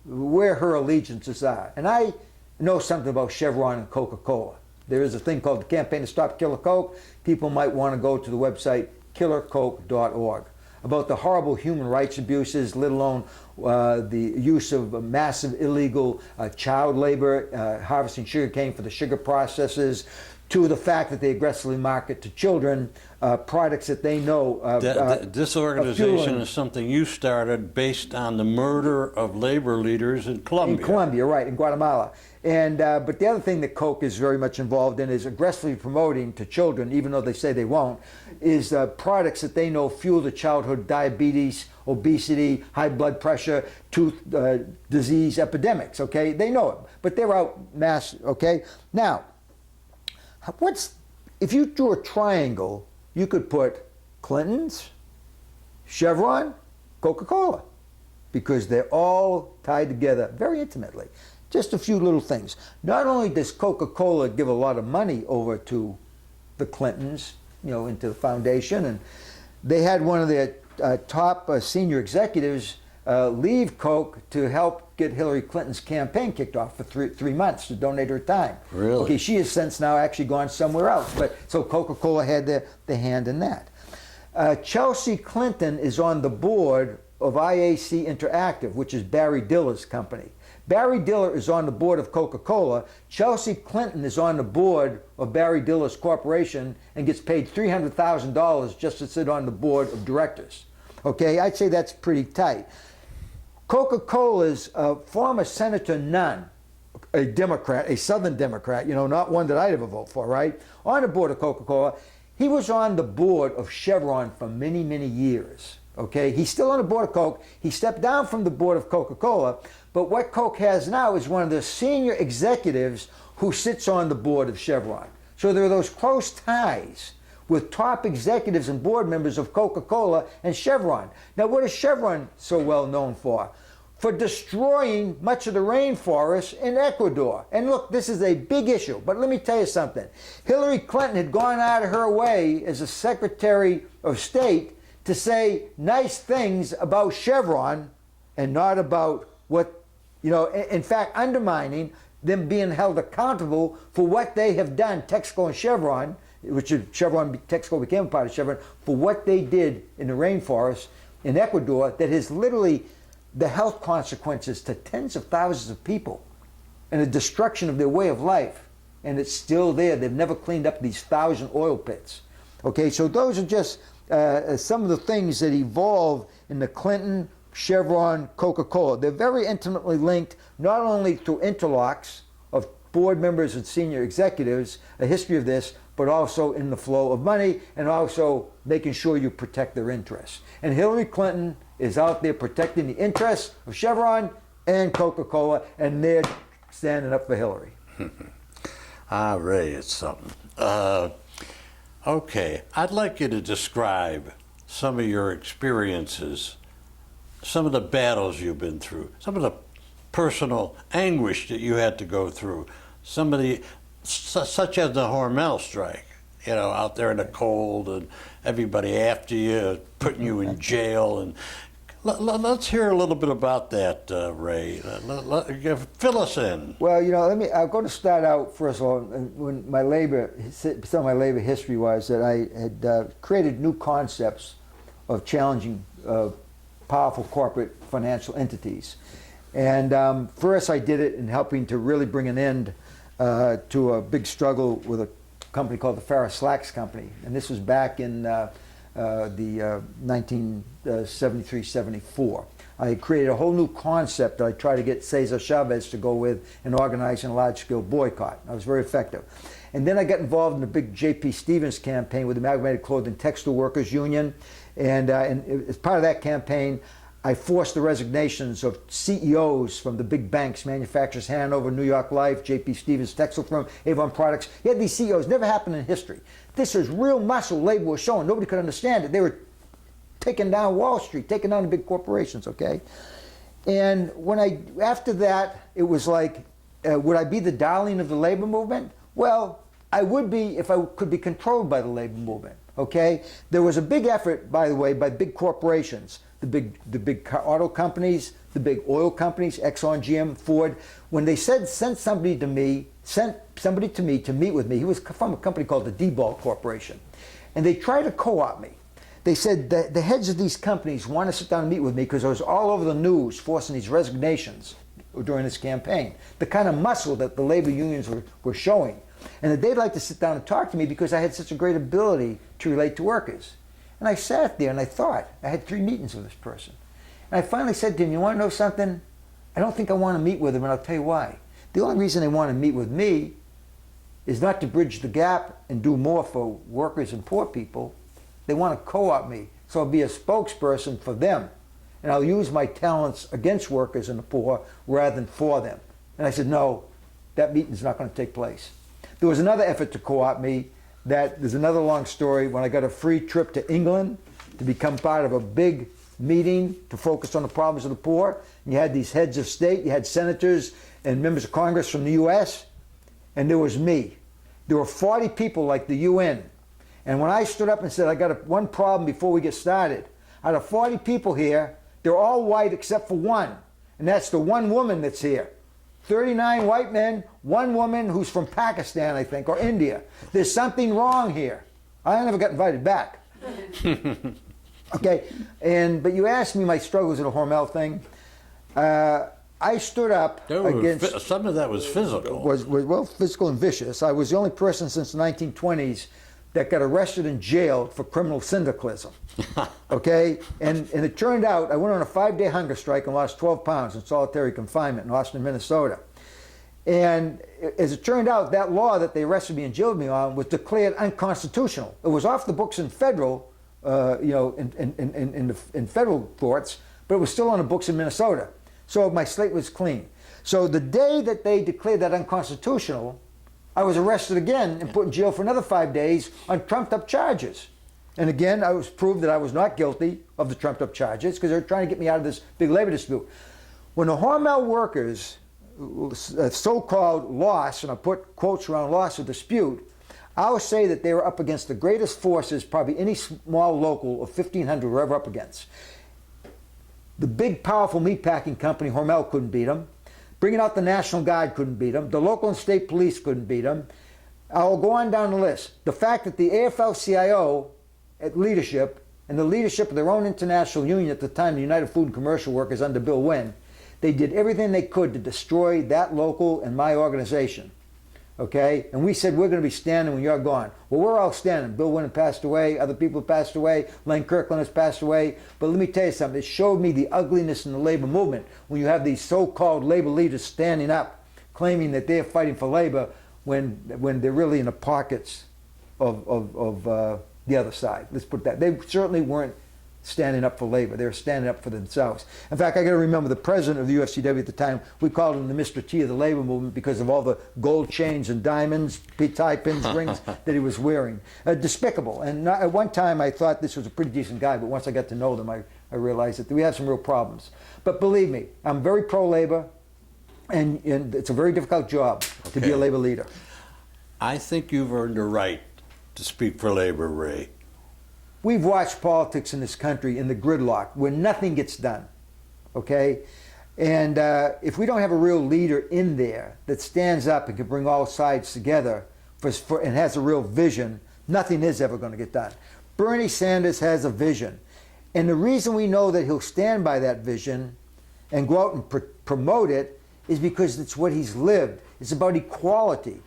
Speaker 2: where her allegiances are. And I know something about Chevron and Coca-Cola. There is a thing called the Campaign to Stop Killer Coke. People might want to go to the website killercoke.org about the horrible human rights abuses, let alone the use of massive illegal child labor, harvesting sugarcane for the sugar processes, to the fact that they aggressively market to children products that they know.
Speaker 1: This organization is something you started based on the murder of labor leaders in Colombia.
Speaker 2: In Colombia, right, in Guatemala. And but the other thing that Coke is very much involved in is aggressively promoting to children, even though they say they won't, is products that they know fuel the childhood diabetes, obesity, high blood pressure, tooth disease epidemics, okay? They know it, but they're out mass, okay? Now, if you drew a triangle, you could put Clinton's, Chevron, Coca-Cola, because they're all tied together very intimately. Just a few little things. Not only does Coca-Cola give a lot of money over to the Clintons, into the foundation, and they had one of their top senior executives leave Coke to help get Hillary Clinton's campaign kicked off for three months to donate her time.
Speaker 1: Really?
Speaker 2: Okay, she has since now actually gone somewhere else, but so Coca-Cola had the hand in that. Chelsea Clinton is on the board of IAC Interactive, which is Barry Diller's company. Barry Diller is on the board of Coca-Cola. Chelsea Clinton is on the board of Barry Diller's corporation and gets paid $300,000 just to sit on the board of directors. Okay, I'd say that's pretty tight. Coca-Cola's former Senator Nunn, a Democrat, a Southern Democrat, not one that I'd ever vote for, right? On the board of Coca-Cola. He was on the board of Chevron for many, many years. Okay, he's still on the board of Coke. He stepped down from the board of Coca-Cola, but what Coke has now is one of the senior executives who sits on the board of Chevron. So there are those close ties with top executives and board members of Coca-Cola and Chevron. Now, what is Chevron so well known for? For destroying much of the rainforest in Ecuador. And look, this is a big issue, but let me tell you something. Hillary Clinton had gone out of her way as a Secretary of State to say nice things about Chevron and not about what, in fact, undermining them being held accountable for what they have done, Texaco and Chevron, which Texaco became a part of Chevron, for what they did in the rainforest in Ecuador that has literally the health consequences to tens of thousands of people and the destruction of their way of life. And it's still there. They've never cleaned up these 1,000 oil pits. Okay, so those are just some of the things that evolved in the Clinton, Chevron, Coca-Cola. They're very intimately linked, not only through interlocks of board members and senior executives, a history of this, but also in the flow of money and also making sure you protect their interests. And Hillary Clinton is out there protecting the interests of Chevron and Coca-Cola, and they're standing up for Hillary.
Speaker 1: Ray, it's something. Okay, I'd like you to describe some of your experiences, some of the battles you've been through, some of the personal anguish that you had to go through, some of the, such as the Hormel strike, out there in the cold and everybody after you, putting you in jail. And let's hear a little bit about that, Ray. Fill us in.
Speaker 2: Well, I'm going to start out, first of all, when some of my labor history was that I had created new concepts of challenging powerful corporate financial entities. And first I did it in helping to really bring an end to a big struggle with a company called the Ferris Slacks Company. And this was back in the 1973-74. I created a whole new concept that I tried to get Cesar Chavez to go with in organizing a large-scale boycott. I was very effective. And then I got involved in the big J.P. Stevens campaign with the Amalgamated Clothing Textile Workers Union. And as part of that campaign, I forced the resignations of CEOs from the big banks, manufacturers, Hanover, New York Life, J.P. Stevens Textile Firm, Avon Products. You had these CEOs, never happened in history. This was real muscle labor was showing. Nobody could understand it. They were taking down Wall Street, taking down the big corporations, okay? And after that, it was like, would I be the darling of the labor movement? Well, I would be if I could be controlled by the labor movement, okay? There was a big effort, by the way, by big corporations, the big auto companies, the big oil companies, Exxon, GM, Ford. When they sent somebody to me to meet with me, he was from a company called the Diebold Corporation, and they tried to co-opt me. They said that the heads of these companies want to sit down and meet with me because I was all over the news forcing these resignations during this campaign, the kind of muscle that the labor unions were showing, and that they'd like to sit down and talk to me because I had such a great ability to relate to workers. And I sat there and I thought, I had 3 meetings with this person. And I finally said to him, you want to know something? I don't think I want to meet with him, and I'll tell you why. The only reason they want to meet with me is not to bridge the gap and do more for workers and poor people. They want to co-opt me, so I'll be a spokesperson for them. And I'll use my talents against workers and the poor rather than for them. And I said, no, that meeting's not going to take place. There was another effort to co-opt me. There's another long story when I got a free trip to England to become part of a big meeting to focus on the problems of the poor. And you had these heads of state, you had senators and members of Congress from the U.S., and there was me. There were 40 people like the UN. And when I stood up and said, I got one problem before we get started. Out of 40 people here, they're all white except for one. And that's the one woman that's here. 39 white men, 1 woman who's from Pakistan, I think, or India. There's something wrong here. I never got invited back. Okay, but you asked me my struggles with the Hormel thing. I stood up against...
Speaker 1: Some of that was physical.
Speaker 2: Well, physical and vicious. I was the only person since the 1920s that got arrested and jailed for criminal syndicalism. Okay? And it turned out I went on a 5-day hunger strike and lost 12 pounds in solitary confinement in Austin, Minnesota. And as it turned out, that law that they arrested me and jailed me on was declared unconstitutional. It was off the books in federal, in federal courts, but it was still on the books in Minnesota. So my slate was clean. So the day that they declared that unconstitutional, I was arrested again and put in jail for another 5 days on trumped-up charges. And again, I was proved that I was not guilty of the trumped-up charges because they were trying to get me out of this big labor dispute. When the Hormel workers so-called loss, and I put quotes around loss or dispute, I would say that they were up against the greatest forces probably any small local of 1,500 were ever up against. The big, powerful meatpacking company, Hormel, couldn't beat them. Bringing out the National Guard couldn't beat them. The local and state police couldn't beat them. I'll go on down the list. The fact that the AFL-CIO at leadership and the leadership of their own international union at the time, the United Food and Commercial Workers under Bill Wynn, they did everything they could to destroy that local and my organization. Okay? And we said, we're going to be standing when you're gone. Well, we're all standing. Bill Wynn passed away. Other people have passed away. Len Kirkland has passed away. But let me tell you something. It showed me the ugliness in the labor movement when you have these so-called labor leaders standing up, claiming that they're fighting for labor when they're really in the pockets of the other side. Let's put that. They certainly weren't standing up for labor. They were standing up for themselves. In fact, I got to remember the president of the UFCW at the time, we called him the Mr. T of the labor movement because of all the gold chains and diamonds, tie pins, rings that he was wearing. Despicable. And at one time I thought this was a pretty decent guy, but once I got to know them, I realized that we have some real problems. But believe me, I'm very pro-labor, and it's a very difficult job to be a labor leader.
Speaker 1: I think you've earned a right to speak for labor, Ray.
Speaker 2: We've watched politics in this country in the gridlock where nothing gets done, okay? And if we don't have a real leader in there that stands up and can bring all sides together and has a real vision, nothing is ever going to get done. Bernie Sanders has a vision. And the reason we know that he'll stand by that vision and go out and promote it is because it's what he's lived. It's about equality.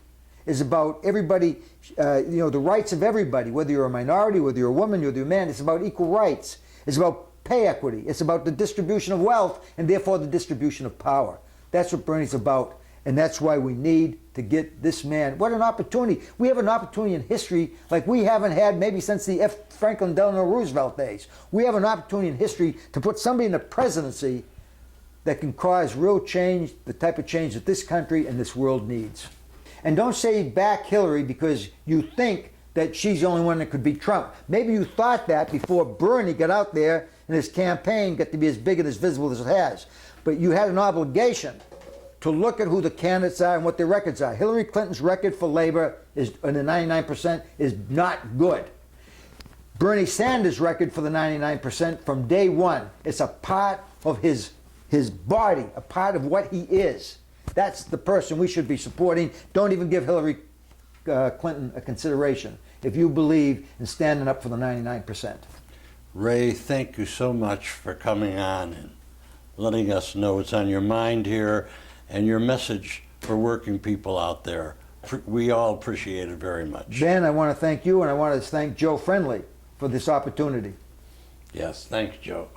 Speaker 2: It's about everybody, the rights of everybody, whether you're a minority, whether you're a woman, whether you're a man. It's about equal rights. It's about pay equity. It's about the distribution of wealth and therefore the distribution of power. That's what Bernie's about, and that's why we need to get this man. What an opportunity. We have an opportunity in history like we haven't had maybe since the F. Franklin Delano Roosevelt days. We have an opportunity in history to put somebody in the presidency that can cause real change, the type of change that this country and this world needs. And don't say back Hillary because you think that she's the only one that could beat Trump. Maybe you thought that before Bernie got out there and his campaign got to be as big and as visible as it has. But you had an obligation to look at who the candidates are and what their records are. Hillary Clinton's record for labor is, in the 99%, is not good. Bernie Sanders' record for the 99% from day one, it's a part of his body, a part of what he is. That's the person we should be supporting. Don't even give Hillary Clinton a consideration if you believe in standing up for the 99%.
Speaker 1: Ray, thank you so much for coming on and letting us know what's on your mind here and your message for working people out there. We all appreciate it very much.
Speaker 2: Ben, I want to thank you, and I want to thank Joe Friendly for this opportunity.
Speaker 1: Yes, thanks, Joe.